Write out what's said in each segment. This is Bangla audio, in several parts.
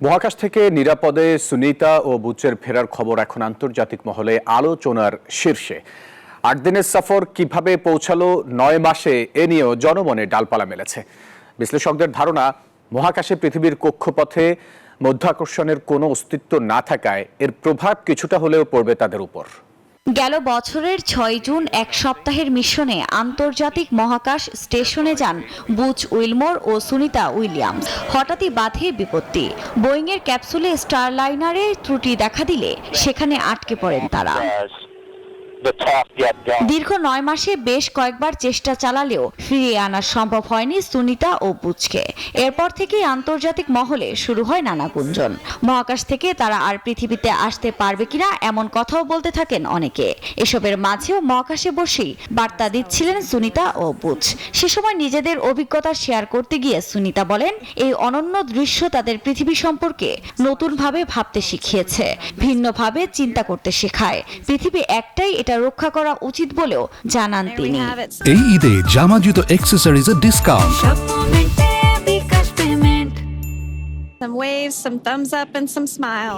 মহাকাশ থেকে নিরাপদে সুনিতা ও বুচের ফেরার খবর এখন আন্তর্জাতিক মহলে আলোচনার শীর্ষে। ৮ দিনের সফর কিভাবে পৌঁছালো ৯ মাসে, এ নিয়েও জনমনে ডালপালা মেলেছে। বিশ্লেষকদের ধারণা, মহাকাশে পৃথিবীর কক্ষপথে মধ্যাকর্ষণের কোনো অস্তিত্ব না থাকায় এর প্রভাব কিছুটা হলেও পড়বে তাদের উপর। গেল বছরের ৬ জুন এক সপ্তাহের মিশনে আন্তর্জাতিক মহাকাশ স্টেশনে যান বুচ উইলমোর ও সুনিতা উইলিয়ামস। হঠাৎই বাধে বিপত্তি। বোয়িংয়ের ক্যাপসুলে স্টারলাইনারে ত্রুটি দেখা দিলে সেখানে আটকে পড়েন তারা। দীর্ঘ ৯ মাসে বেশ কয়েকবার চেষ্টা চালালেও ফিরিয়ে আনা সম্ভব হয়নি সুনিতা ও বুচকে। এরপর থেকেই আন্তর্জাতিক মহলে শুরু হয় নানা গুঞ্জন। মহাকাশ থেকে তারা আর পৃথিবীতে আসতে পারবে কিনা এমন কথাও বলতে থাকেন অনেকে। এসবের মাঝেও মহাকাশে বসেই বার্তা দিচ্ছিলেন সুনিতা ও বুচ। সে সময় নিজেদের অভিজ্ঞতা শেয়ার করতে গিয়ে সুনিতা বলেন, এই অনন্য দৃশ্য তাদের পৃথিবী সম্পর্কে নতুনভাবে ভাবতে শিখিয়েছে, ভিন্নভাবে চিন্তা করতে শেখায়। পৃথিবী একটাই, এটা রক্ষা করা উচিত বলেও জানান তিনি। এই ঈদে জামা জুতো অ্যাকসেসরিজের ডিসকাউন্ট।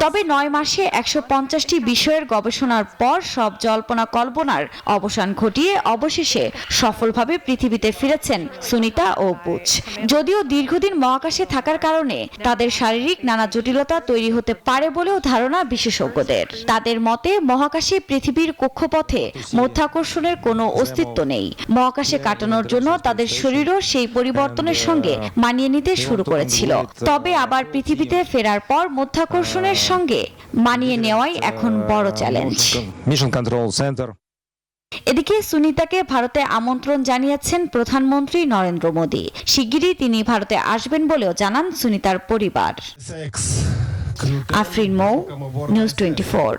তবে ৯ মাসে ১৫০টি বিষয়ের গবেষণার পর সব জল্পনা কল্পনার অবসান ঘটিয়ে অবশেষে সফলভাবে পৃথিবীতে ফিরেছেন সুনিতা ও বুচ। যদিও দীর্ঘদিন মহাকাশে থাকার কারণে তাদের শারীরিক নানা জটিলতা তৈরি হতে পারে বলেও ধারণা বিশেষজ্ঞদের। তাদের মতে, মহাকাশে পৃথিবীর কক্ষপথে মধ্যাকর্ষণের কোনো অস্তিত্ব নেই। মহাকাশে কাটানোর জন্য তাদের শরীরও সেই পরিবর্তনের সঙ্গে মানিয়ে নিতে শুরু করেছিল। তবে আবার পৃথিবীতে ফেরার পর মধ্যাকর্ষণের সঙ্গে মানিয়ে নেওয়াই এখন বড় চ্যালেঞ্জ। এদিকে সুনিতাকে ভারতে আমন্ত্রণ জানিয়েছেন প্রধানমন্ত্রী নরেন্দ্র মোদী। শিগগিরই তিনি ভারতে আসবেন বলেও জানান সুনিতার পরিবার। আফরিন মৌ, নিউজ 24।